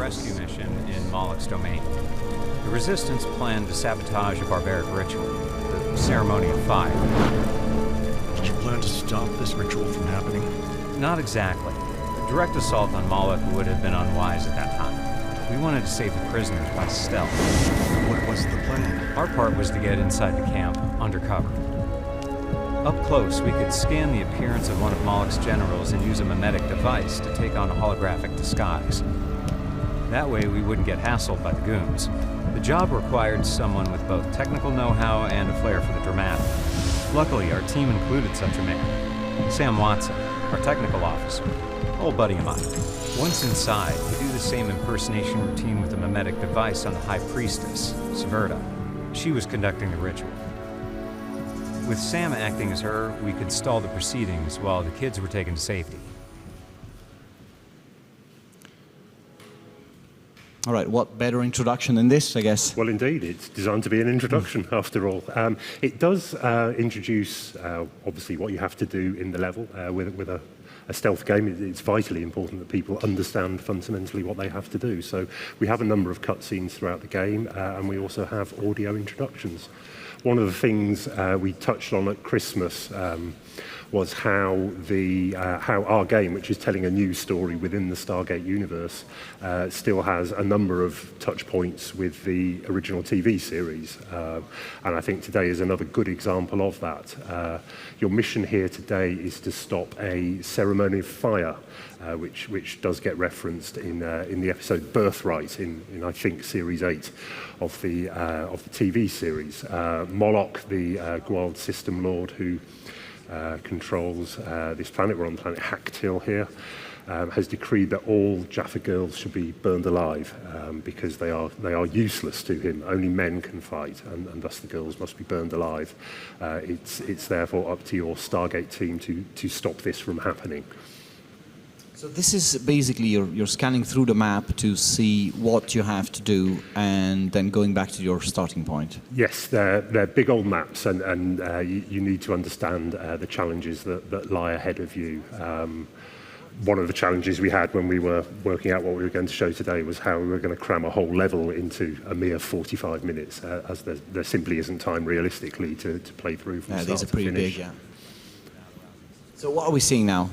rescue mission in Moloch's domain. The Resistance planned to sabotage a barbaric ritual, the Ceremony of Fire. Did you plan to stop this ritual from happening? Not exactly. A direct assault on Moloch would have been unwise at that time. We wanted to save the prisoners by stealth. What was the plan? Our part was to get inside the camp, undercover. Up close, we could scan the appearance of one of Moloch's generals and use a mimetic device to take on a holographic disguise. That way, we wouldn't get hassled by the goons. The job required someone with both technical know-how and a flair for the dramatic. Luckily, our team included such a man, Sam Watson, our technical officer, old buddy of mine. Once inside, we do the same impersonation routine with a mimetic device on the High Priestess, Severda. She was conducting the ritual. With Sam acting as her, we could stall the proceedings while the kids were taken to safety. All right, what better introduction than this, I guess? Well, indeed, it's designed to be an introduction, after all. It does introduce, obviously, what you have to do in the level with a stealth game. It's vitally important that people understand fundamentally what they have to do. So we have a number of cutscenes throughout the game, and we also have audio introductions. One of the things we touched on at Christmas was how our game, which is telling a new story within the Stargate universe, still has a number of touch points with the original TV series. And I think today is another good example of that. Your mission here today is to stop a ceremony of fire, which does get referenced in the episode Birthright in I think Series 8 of the TV series. Moloch, the Gwald system lord who controls this planet. We're on the planet Haktil here. Has decreed that all Jaffa girls should be burned alive because they are useless to him. Only men can fight, and thus the girls must be burned alive. It's therefore up to your Stargate team to stop this from happening. So this is basically you're scanning through the map to see what you have to do, and then going back to your starting point. Yes, they're big old maps, and you need to understand the challenges that lie ahead of you. One of the challenges we had when we were working out what we were going to show today was how we were going to cram a whole level into a mere 45 minutes, as there simply isn't time realistically to play through from start to finish. These are pretty big, yeah. So what are we seeing now?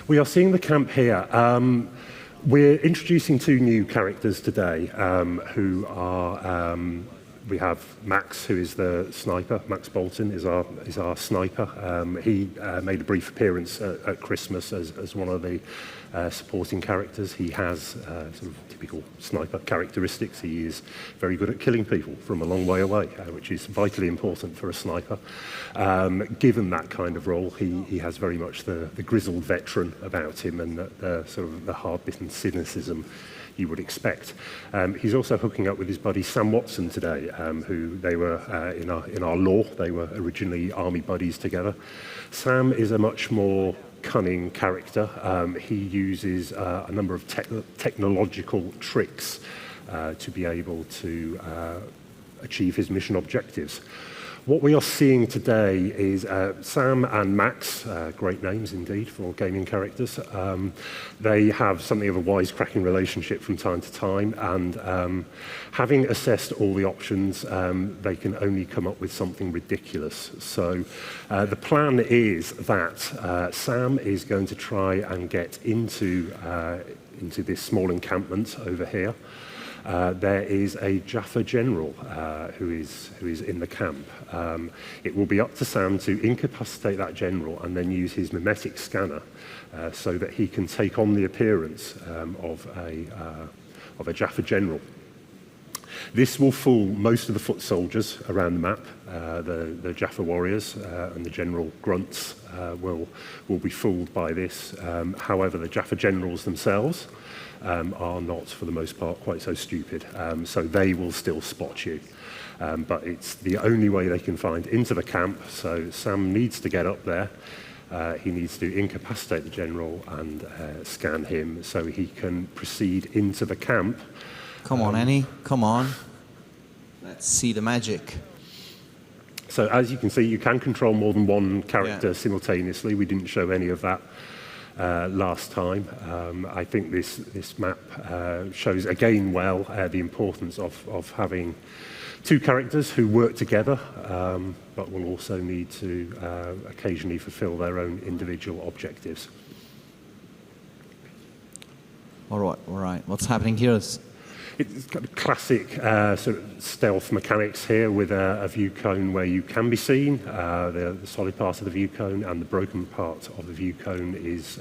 We are seeing the camp here. We're introducing two new characters today who are... we have Max, who is the sniper. Max Bolton is our sniper. He made a brief appearance at Christmas as one of the supporting characters. He has sort of typical sniper characteristics. He is very good at killing people from a long way away, which is vitally important for a sniper. Given that kind of role, he has very much the grizzled veteran about him and the sort of the hard-bitten cynicism you would expect. He's also hooking up with his buddy Sam Watson today, who they were in our lore. They were originally army buddies together. Sam is a much more cunning character. He uses a number of technological tricks to be able to achieve his mission objectives. What we are seeing today is Sam and Max, great names indeed for gaming characters. They have something of a wisecracking relationship from time to time, and having assessed all the options, they can only come up with something ridiculous. So the plan is that Sam is going to try and get into this small encampment over here. There is a Jaffa general who is in the camp. It will be up to Sam to incapacitate that general and then use his mimetic scanner so that he can take on the appearance of a Jaffa general. This will fool most of the foot soldiers around the map. The Jaffa warriors and the general grunts will be fooled by this. However, the Jaffa generals themselves are not, for the most part, quite so stupid. So they will still spot you. But it's the only way they can find into the camp. So Sam needs to get up there. He needs to incapacitate the general and scan him so he can proceed into the camp. Come on, Annie. Come on. Let's see the magic. So as you can see, you can control more than one character simultaneously. We didn't show any of that last time. I think this map shows again well the importance of having two characters who work together, but will also need to occasionally fulfill their own individual objectives. All right. What's happening here is... It's got a classic sort of stealth mechanics here with a view cone where you can be seen. The solid part of the view cone and the broken part of the view cone is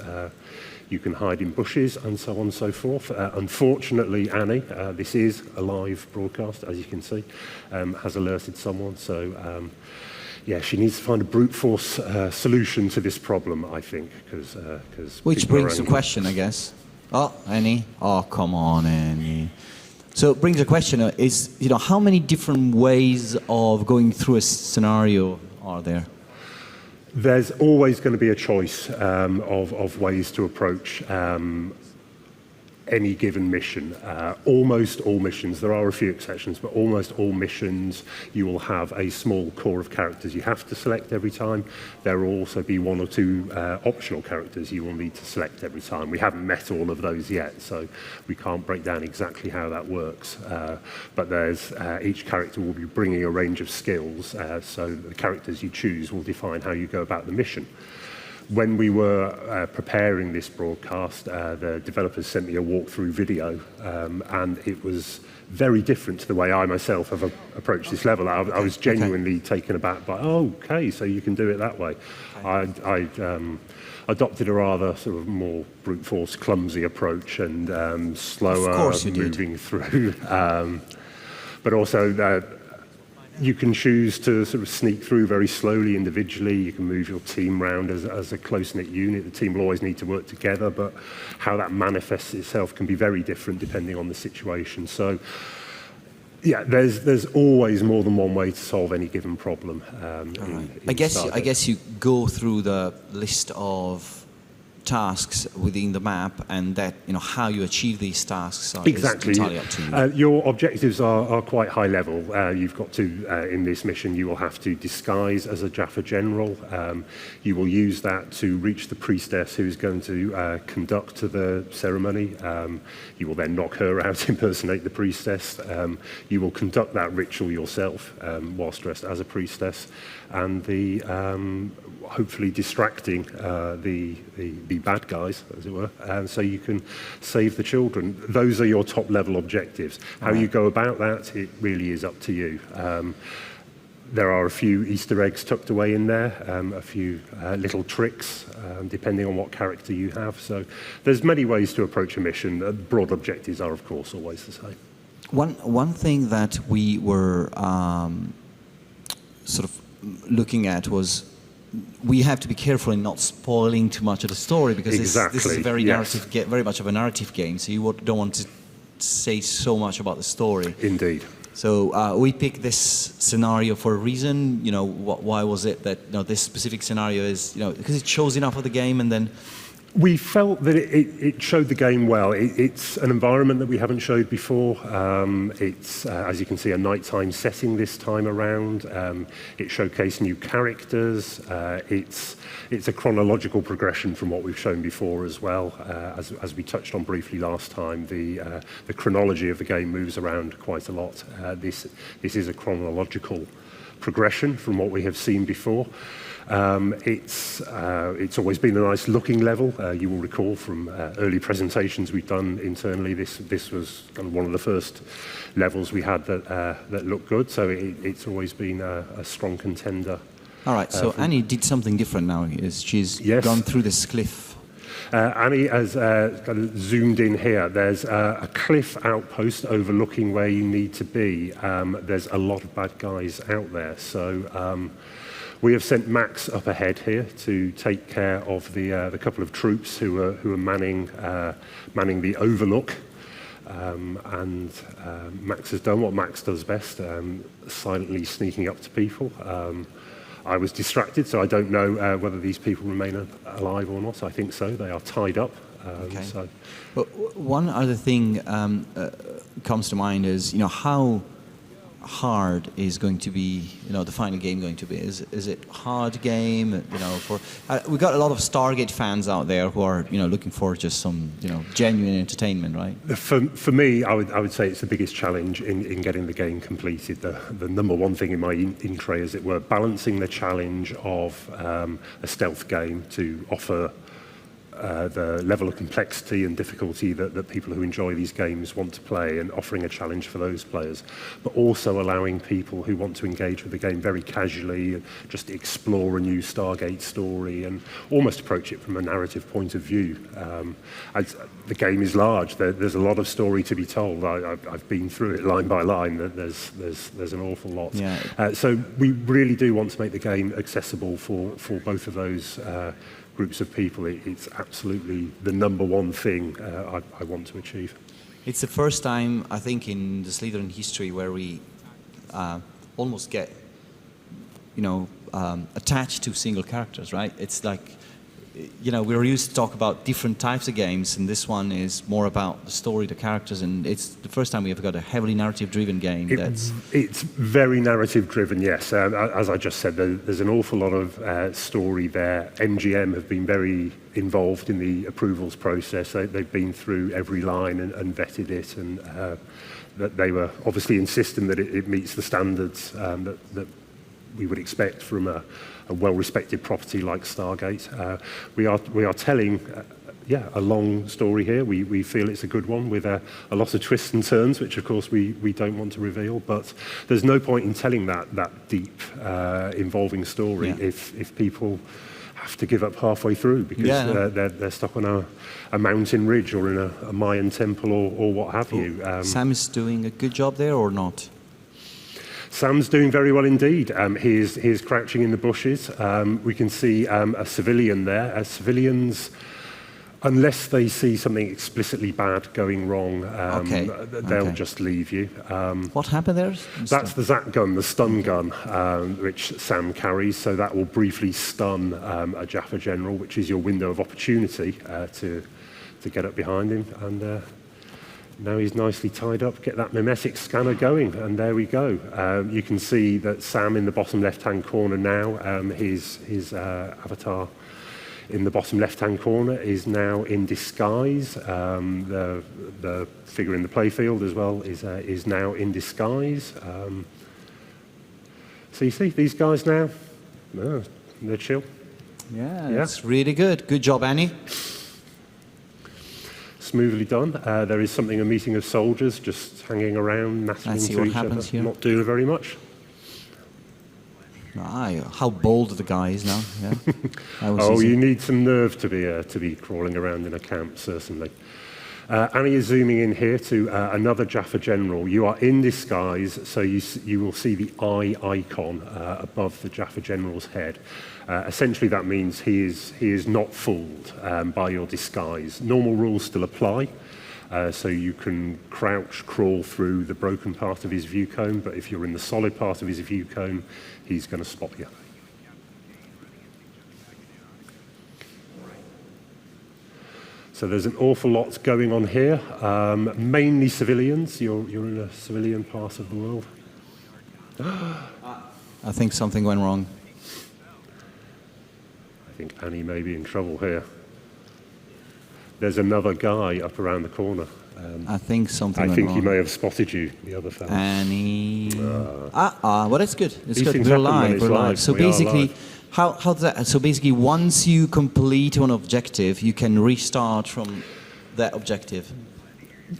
you can hide in bushes and so on and so forth. Unfortunately, Annie, this is a live broadcast, as you can see, has alerted someone. So, yeah, she needs to find a brute force solution to this problem, I think, because which brings the question, I guess. Oh, Annie. Oh, come on, Annie. So it brings a question, is, how many different ways of going through a scenario are there? There's always going to be a choice of ways to approach any given mission. Almost all missions, there are a few exceptions, but almost all missions you will have a small core of characters you have to select every time. There will also be one or two optional characters you will need to select every time. We haven't met all of those yet, so we can't break down exactly how that works. But there's each character will be bringing a range of skills, so the characters you choose will define how you go about the mission. When we were preparing this broadcast, the developers sent me a walkthrough video, and it was very different to the way I myself have approached this level. I was genuinely taken aback by, oh, okay, so you can do it that way. I adopted a rather sort of more brute force, clumsy approach and slower moving through. But also you can choose to sort of sneak through very slowly individually. You can move your team around as a close-knit unit. The team will always need to work together, but how that manifests itself can be very different depending on the situation. So, yeah, there's always more than one way to solve any given problem. I guess you go through the list of tasks within the map, and that how you achieve these tasks is entirely up to you. Your objectives are quite high level. You've got to in this mission you will have to disguise as a Jaffa general. You will use that to reach the priestess who is going to conduct the ceremony. You will then knock her out, impersonate the priestess. You will conduct that ritual yourself whilst dressed as a priestess, and hopefully distracting the bad guys, as it were, so you can save the children. Those are your top level objectives. How you go about that, it really is up to you. There are a few Easter eggs tucked away in there, a few little tricks, depending on what character you have. So there's many ways to approach a mission. The broad objectives are, of course, always the same. One thing that we were sort of looking at was we have to be careful in not spoiling too much of the story, because this is a very very much of a narrative game, so you don't want to say so much about the story. Indeed. So we picked this scenario for a reason. Why was it that this specific scenario is because it shows enough of the game, and then we felt that it showed the game well. It's an environment that we haven't showed before. It's, as you can see, a nighttime setting this time around. It showcased new characters. It's a chronological progression from what we've shown before as well. As we touched on briefly last time, the chronology of the game moves around quite a lot. This is a chronological progression from what we have seen before. It's always been a nice looking level. You will recall from early presentations we've done internally, this was kind of one of the first levels we had that looked good. So it's always been a strong contender. All right, so Annie did something different now. She's gone through this cliff. Annie has kind of zoomed in here. There's a cliff outpost overlooking where you need to be. There's a lot of bad guys out there. So we have sent Max up ahead here to take care of the couple of troops who are manning the overlook. And Max has done what Max does best, silently sneaking up to people. I was distracted, so I don't know whether these people remain alive or not. I think so. They are tied up. Okay. But one other thing comes to mind is, how hard is going to be, the final game going to be? Is it hard game? For we got a lot of Stargate fans out there who are, looking for just some, genuine entertainment, right? For me, I would say it's the biggest challenge in getting the game completed. The number one thing in my in tray, as it were, balancing the challenge of a stealth game to offer the level of complexity and difficulty that people who enjoy these games want to play, and offering a challenge for those players, but also allowing people who want to engage with the game very casually and just explore a new Stargate story and almost approach it from a narrative point of view. As the game is large, there's a lot of story to be told. I've been through it line by line. There's an awful lot. Yeah. So we really do want to make the game accessible for both of those groups of people. It's absolutely the number one thing I want to achieve. It's the first time, I think, in the Slytherin history where we almost get, attached to single characters, right? It's like, we're used to talk about different types of games, and this one is more about the story, the characters, and it's the first time we've got a heavily narrative-driven game. It's very narrative-driven, yes. As I just said, there's an awful lot of story there. MGM have been very involved in the approvals process. They've been through every line and vetted it, and that they were obviously insisting that it meets the standards that we would expect from a well-respected property like Stargate. We are telling, a long story here. We feel it's a good one with a lot of twists and turns, which of course we don't want to reveal. But there's no point in telling that deep, involving story if people have to give up halfway through because they're stuck on a mountain ridge or in a Mayan temple or what have you. Sam is doing a good job there or not? Sam's doing very well indeed. He's crouching in the bushes. We can see a civilian there. Civilians, unless they see something explicitly bad going wrong, they'll just leave you. What happened there? That's the Zat gun, the stun gun, which Sam carries. So that will briefly stun a Jaffa general, which is your window of opportunity to get up behind him. And now he's nicely tied up. Get that mimetic scanner going, and there we go. You can see that Sam in the bottom left-hand corner now, his avatar in the bottom left-hand corner is now in disguise. The figure in the playfield as well is now in disguise. So you see these guys now, they're chill. Yeah, that's really good. Good job, Annie. Smoothly done. There is a meeting of soldiers just hanging around, nattling to each other, here. not doing very much. How bold the guy is now. Yeah. You need some nerve to be crawling around in a camp, certainly. Annie is zooming in here to another Jaffa general. You are in disguise, so you will see the eye icon above the Jaffa general's head. Essentially, that means he is not fooled by your disguise. Normal rules still apply, so you can crawl through the broken part of his view cone, but if you're in the solid part of his view cone, he's going to spot you. So there's an awful lot going on here, mainly civilians. You're in a civilian part of the world. I think something went wrong. I think Annie may be in trouble here. There's another guy up around the corner. I think something went wrong. I think he may have spotted you, the other fellow. Annie. Well, that's good. It's good. We're live. So basically, how does that? So basically, once you complete one objective, you can restart from that objective.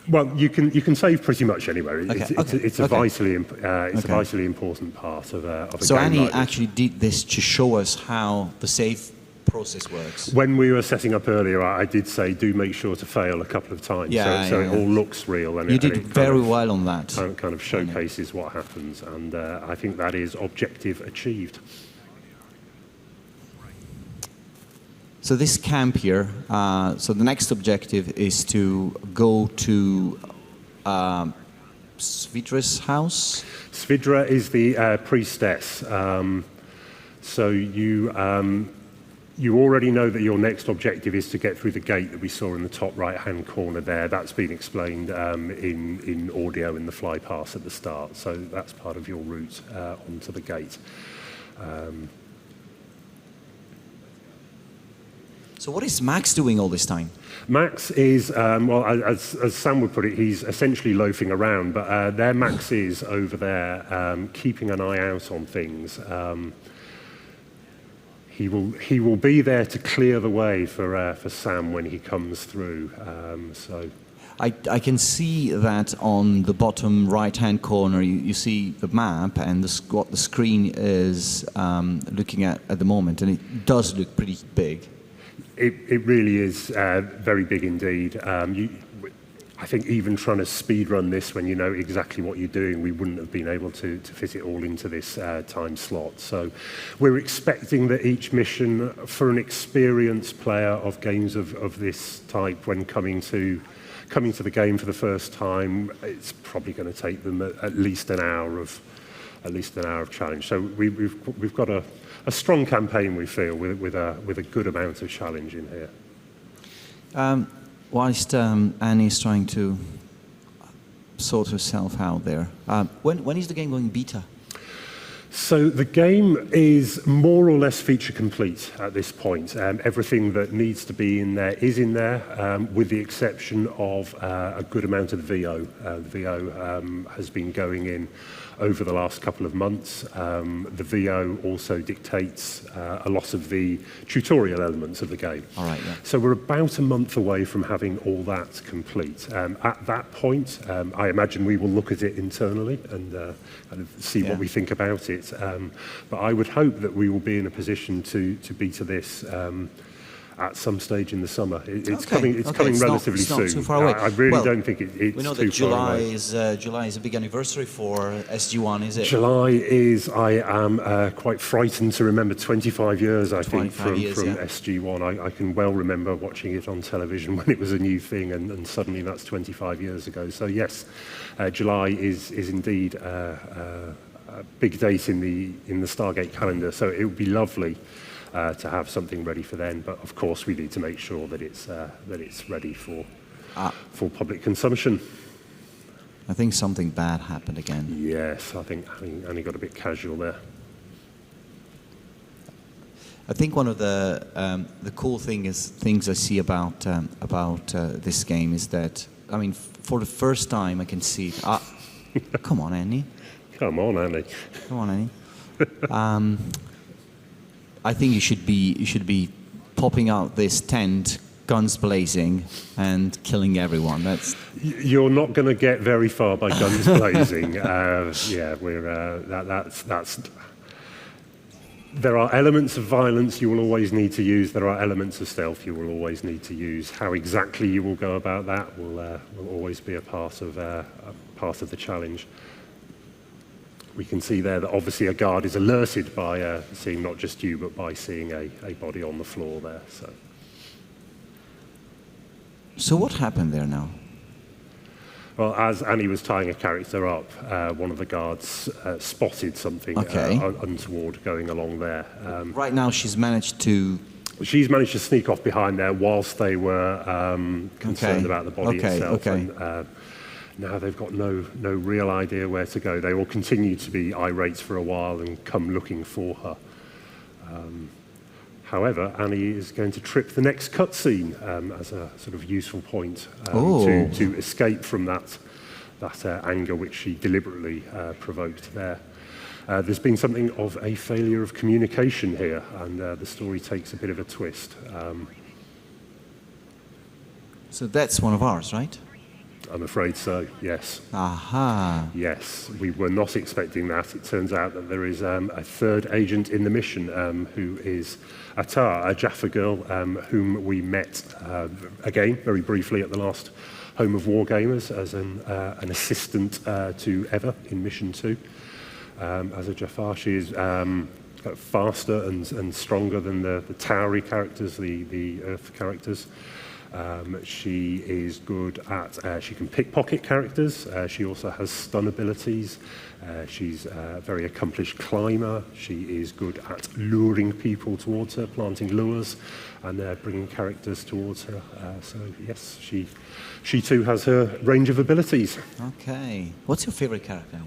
Well, you can save pretty much anywhere. It's a vitally important part of a game. So Annie like actually did this to show us how the save process works. When we were setting up earlier, I did say do make sure to fail a couple of times, so it all looks real. And you did very well on that. Kind of showcases what happens, and I think that is objective achieved. So this camp here, so the next objective is to go to Svidra's house? Svidra is the priestess. So you You already know that your next objective is to get through the gate that we saw in the top right-hand corner there. That's been explained in audio in the fly pass at the start, so that's part of your route onto the gate. So what is Max doing all this time? Max is, well, as Sam would put it, he's essentially loafing around, but there Max is over there, keeping an eye out on things. He will be there to clear the way for Sam when he comes through. So I can see that on the bottom right-hand corner, you see the map and what the screen is looking at the moment, and it does look pretty big. It really is very big indeed. I think even trying to speed run this when you know exactly what you're doing, we wouldn't have been able to fit it all into this time slot. So we're expecting that each mission for an experienced player of games of this type, when coming to the game for the first time, it's probably going to take them at least an hour of challenge. So we've got a strong campaign, we feel, with a good amount of challenge in here. Whilst Annie's trying to sort herself out there, when is the game going beta? So the game is more or less feature complete at this point. Everything that needs to be in there is in there, with the exception of a good amount of the VO. The VO has been going in over the last couple of months. The VO also dictates a lot of the tutorial elements of the game. All right, yeah. So we're about a month away from having all that complete. At that point, I imagine we will look at it internally and kind of see what we think about it. But I would hope that we will be in a position to beta this at some stage in the summer. It's coming relatively soon. Not too far away. I really don't think it's too far away. We know that July is a big anniversary for SG-1, is it? July is, I am quite frightened to remember 25 years, I think, from SG-1. I can well remember watching it on television when it was a new thing, and suddenly that's 25 years ago. So yes, July is indeed a big date in the Stargate calendar, so it would be lovely to have something ready for then, but of course we need to make sure that it's ready for public consumption. I think something bad happened again. Yes, I think Annie got a bit casual there. I think one of the cool things I see about this game is that, I mean, for the first time I can see it. Come on, Annie. Come on, Annie. Come on, Annie. I think you should be popping out this tent, guns blazing, and killing everyone. You're not going to get very far by guns blazing. That's. There are elements of violence you will always need to use. There are elements of stealth you will always need to use. How exactly you will go about that will always be a part of the challenge. We can see there that obviously a guard is alerted by seeing not just you, but by seeing a body on the floor there. So what happened there now? Well, as Annie was tying a character up, one of the guards spotted something untoward going along there. Right now she's managed to sneak off behind there whilst they were concerned about the body itself. And, now they've got no real idea where to go. They will continue to be irate for a while and come looking for her. However, Annie is going to trip the next cutscene as a sort of useful point to escape from that anger which she deliberately provoked there. There's been something of a failure of communication here, and the story takes a bit of a twist. So that's one of ours, right? I'm afraid so, yes. Aha. Yes, we were not expecting that. It turns out that there is a third agent in the mission who is Atar, a Jaffa girl whom we met, again, very briefly at the last Home of Wargamers as an assistant to Eva in Mission 2. As a Jafar, she is faster and stronger than the Tauri characters, the Earth characters. She is good at, she can pickpocket characters. She also has stun abilities. She's a very accomplished climber. She is good at luring people towards her, planting lures, and bringing characters towards her. So yes, she too has her range of abilities. Okay. What's your favorite character?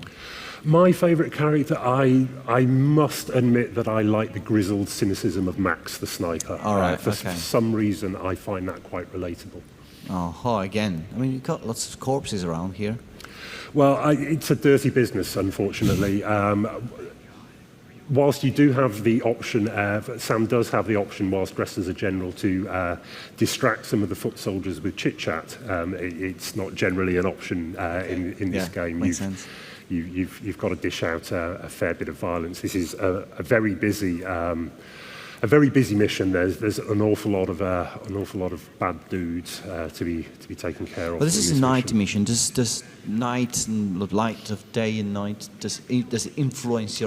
My favourite character, I must admit that I like the grizzled cynicism of Max, the sniper. All right, For okay. some reason, I find that quite relatable. Oh, again. I mean, you've got lots of corpses around here. Well, it's a dirty business, unfortunately. Whilst you do have the option, Sam does have the option, whilst dressed as a general, to distract some of the foot soldiers with chit-chat. It's not generally an option in this game. Makes sense. You've got to dish out a fair bit of violence. This is a very busy mission. There's an awful lot of bad dudes to be taken care of. But this is a night mission. Does night and light of day and night does it influence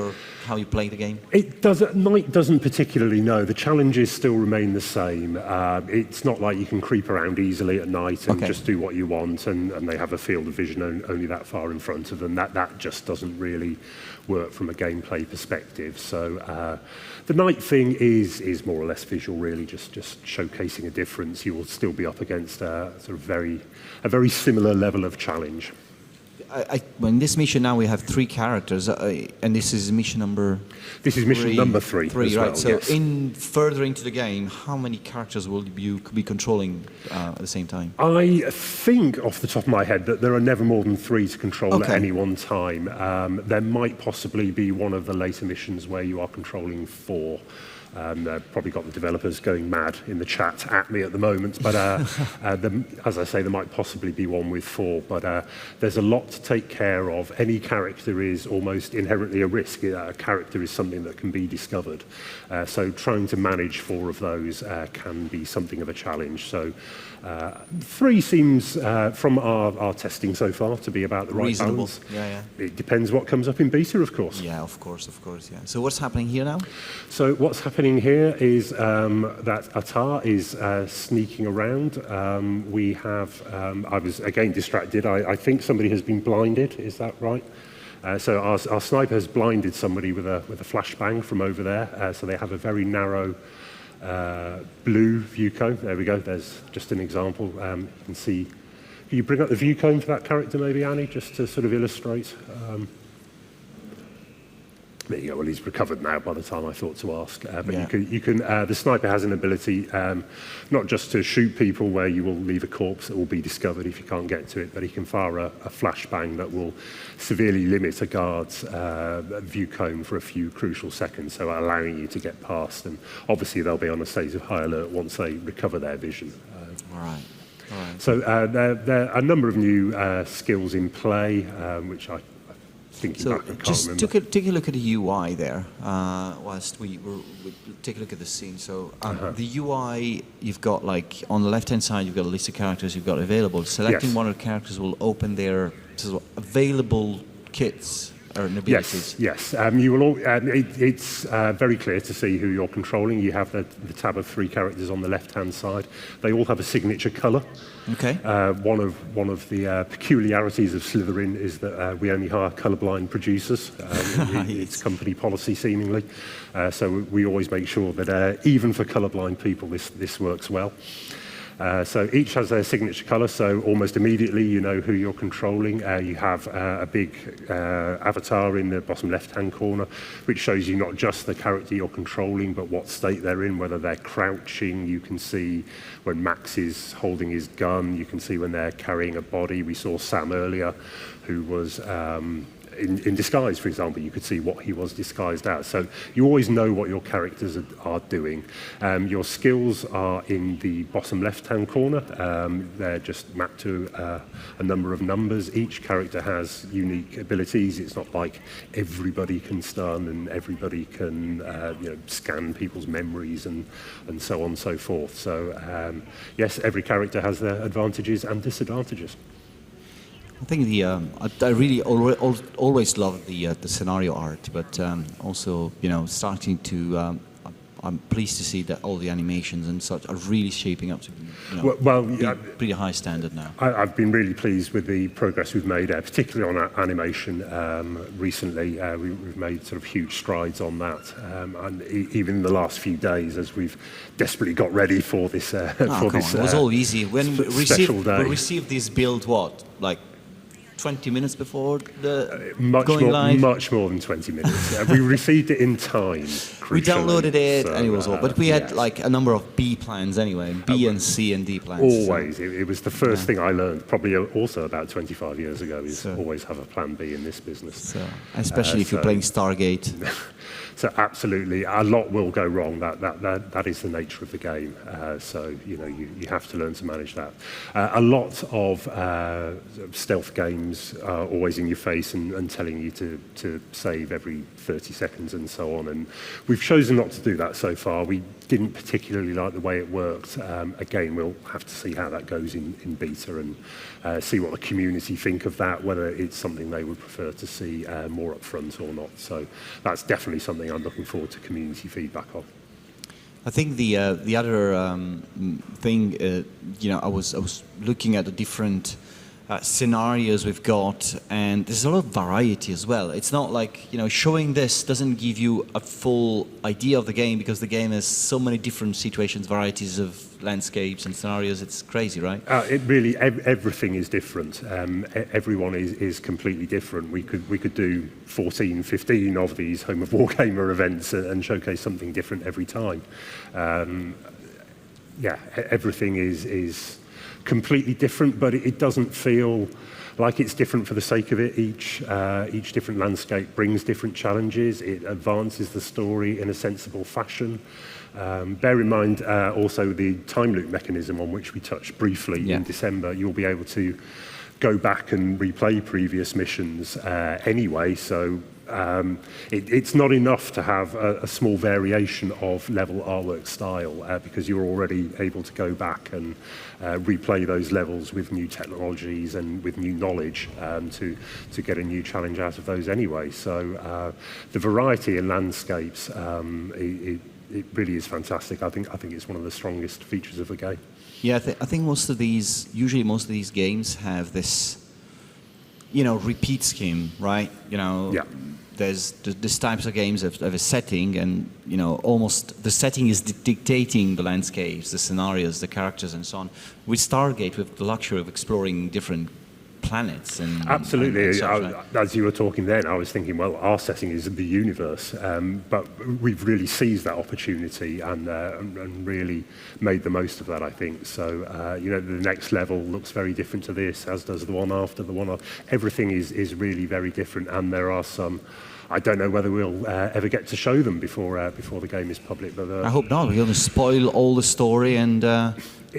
how you play the game? It doesn't. Night doesn't particularly. No, the challenges still remain the same. It's not like you can creep around easily at night and just do what you want, and they have a field of vision only that far in front of them. That just doesn't really work from a gameplay perspective. So the night thing is more or less visual, really, just showcasing a difference. You will still be up against a very similar level of challenge. In this mission now we have 3 characters, and this is mission number. This is mission number 3. Right. Well, So yes. further into the game, how many characters will you be controlling at the same time? I think off the top of my head that there are never more than 3 to control at any one time. There might possibly be one of the later missions where you are controlling 4. They've probably got the developers going mad in the chat at me at the moment, but as I say, there might possibly be one with 4, but there's a lot to take care of. Any character is almost inherently a risk. A character is something that can be discovered, so trying to manage 4 of those can be something of a challenge. So 3 seems, from our testing so far, to be about the right Reasonable. balance. Yeah. It depends what comes up in beta, of course. Yeah, of course, yeah. So what's happening here now? So what's happening here is that Attar is sneaking around. We have, I was again distracted. I think somebody has been blinded, is that right? So our sniper has blinded somebody with a flashbang from over there. So they have a very narrow blue view cone. There we go, there's just an example. You can see, can you bring up the view cone for that character maybe, Annie, just to sort of illustrate? There you go. Well, he's recovered now by the time I thought to ask. But you can. The sniper has an ability not just to shoot people where you will leave a corpse that will be discovered if you can't get to it, but he can fire a flashbang that will severely limit a guard's view cone for a few crucial seconds, so allowing you to get past. And obviously they'll be on a state of high alert once they recover their vision. All right. So there are a number of new skills in play, which I thinking back, I can't just remember. take a look at the UI there, whilst we take a look at the scene. So the UI, you've got like on the left-hand side, you've got a list of characters you've got available. Selecting one of the characters will open their available kits or abilities. Yes. You will all, it's very clear to see who you're controlling. You have the tab of 3 characters on the left-hand side. They all have a signature colour. Okay. One of the peculiarities of Slytherin is that we only hire colourblind producers. It's company policy, seemingly. So we always make sure that even for colourblind people, this works well. So each has their signature colour, so almost immediately you know who you're controlling. You have a big avatar in the bottom left-hand corner, which shows you not just the character you're controlling, but what state they're in, whether they're crouching. You can see when Max is holding his gun. You can see when they're carrying a body. We saw Sam earlier, who was in disguise, for example. You could see what he was disguised as. So you always know what your characters are doing. Your skills are in the bottom left-hand corner. They're just mapped to a number of numbers. Each character has unique abilities. It's not like everybody can stun and everybody can scan people's memories and so on and so forth. So yes, every character has their advantages and disadvantages. I think I really always loved the scenario art, but also starting to I'm pleased to see that all the animations and such are really shaping up to be, pretty high standard now. I've been really pleased with the progress we've made, particularly on animation recently. We've made sort of huge strides on that, and even in the last few days, as we've desperately got ready for this. It was all easy when we received this build. Like 20 minutes before the going live? Much more than 20 minutes. We received it in time. We downloaded it, and it was all. But we had like a number of B plans anyway, B and C and D plans. Always. So. It was the first thing I learned, probably also about 25 years ago, is always have a plan B in this business. So, especially if you're playing Stargate. So absolutely, a lot will go wrong. That is the nature of the game. So you have to learn to manage that. A lot of stealth games are always in your face and telling you to save every 30 seconds and so on. And we've chosen not to do that so far. We didn't particularly like the way it worked. Again, we'll have to see how that goes in beta and see what the community think of that, whether it's something they would prefer to see more up front or not. So that's definitely something I'm looking forward to community feedback on. I think the other thing, I was looking at the different scenarios we've got, and there's a lot of variety as well. It's not like, showing this doesn't give you a full idea of the game, because the game has so many different situations, varieties of landscapes and scenarios. It's crazy, right? It really, everything is different. Everyone is completely different. We could do 14, 15 of these Home of Wargamer events and showcase something different every time. Everything is completely different, but it doesn't feel like it's different for the sake of it. Each different landscape brings different challenges. It advances the story in a sensible fashion. Bear in mind also the time loop mechanism on which we touched briefly in December. You'll be able to go back and replay previous missions anyway, so it's not enough to have a small variation of level artwork style, because you're already able to go back and replay those levels with new technologies and with new knowledge to get a new challenge out of those anyway. So the variety in landscapes, it really is fantastic. I think it's one of the strongest features of the game. Yeah, I think most of these games have this, repeat scheme, right? There's this types of games of a setting, and almost the setting is dictating the landscapes, the scenarios, the characters, and so on. With Stargate, we have the luxury of exploring different planets and absolutely. And such, right? As you were talking then, I was thinking, well, our setting is the universe, but we've really seized that opportunity and really made the most of that, I think. So the next level looks very different to this, as does the one after, the one after. Everything is really very different, and there are some. I don't know whether we'll ever get to show them before the game is public. But I hope not. We're going to spoil all the story, and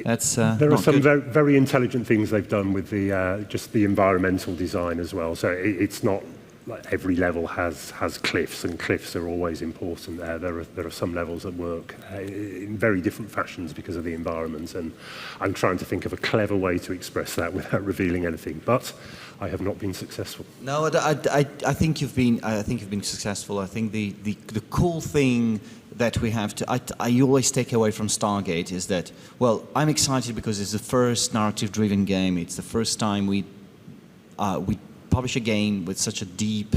that's there are some very, very intelligent things they've done with the just the environmental design as well. So it's not like every level has cliffs, and cliffs are always important. There are some levels that work in very different fashions because of the environment, and I'm trying to think of a clever way to express that without revealing anything. But I have not been successful. No, I think you've been. I think you've been successful. I think the cool thing that we have to. I always take away from Stargate is that, well, I'm excited because it's the first narrative-driven game. It's the first time we publish a game with such a deep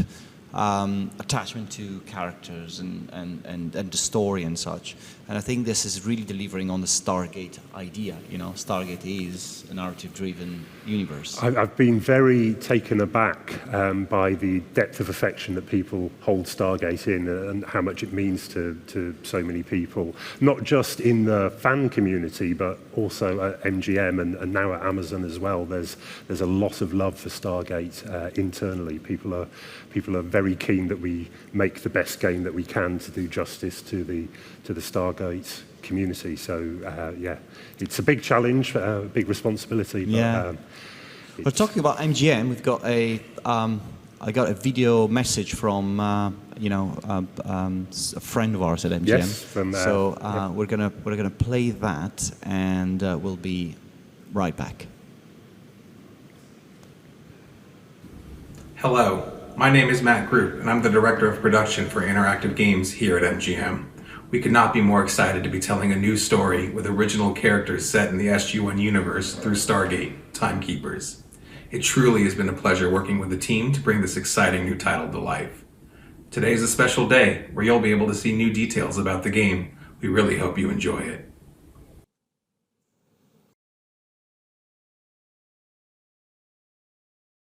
attachment to characters and the story and such. And I think this is really delivering on the Stargate idea. Stargate is a narrative-driven universe. I've been very taken aback by the depth of affection that people hold Stargate in, and how much it means to so many people, not just in the fan community, but also at MGM and now at Amazon as well. There's a lot of love for Stargate internally. People are very keen that we make the best game that we can to do justice to the Stargate community. So it's a big challenge, a big responsibility. But, But talking about MGM, we've got I got a video message from a friend of ours at MGM. Yes, we're gonna play that, and we'll be right back. Hello, my name is Matt Group, and I'm the Director of Production for Interactive Games here at MGM. We could not be more excited to be telling a new story with original characters set in the SG-1 universe through Stargate Timekeepers. It truly has been a pleasure working with the team to bring this exciting new title to life. Today is a special day where you'll be able to see new details about the game. We really hope you enjoy it.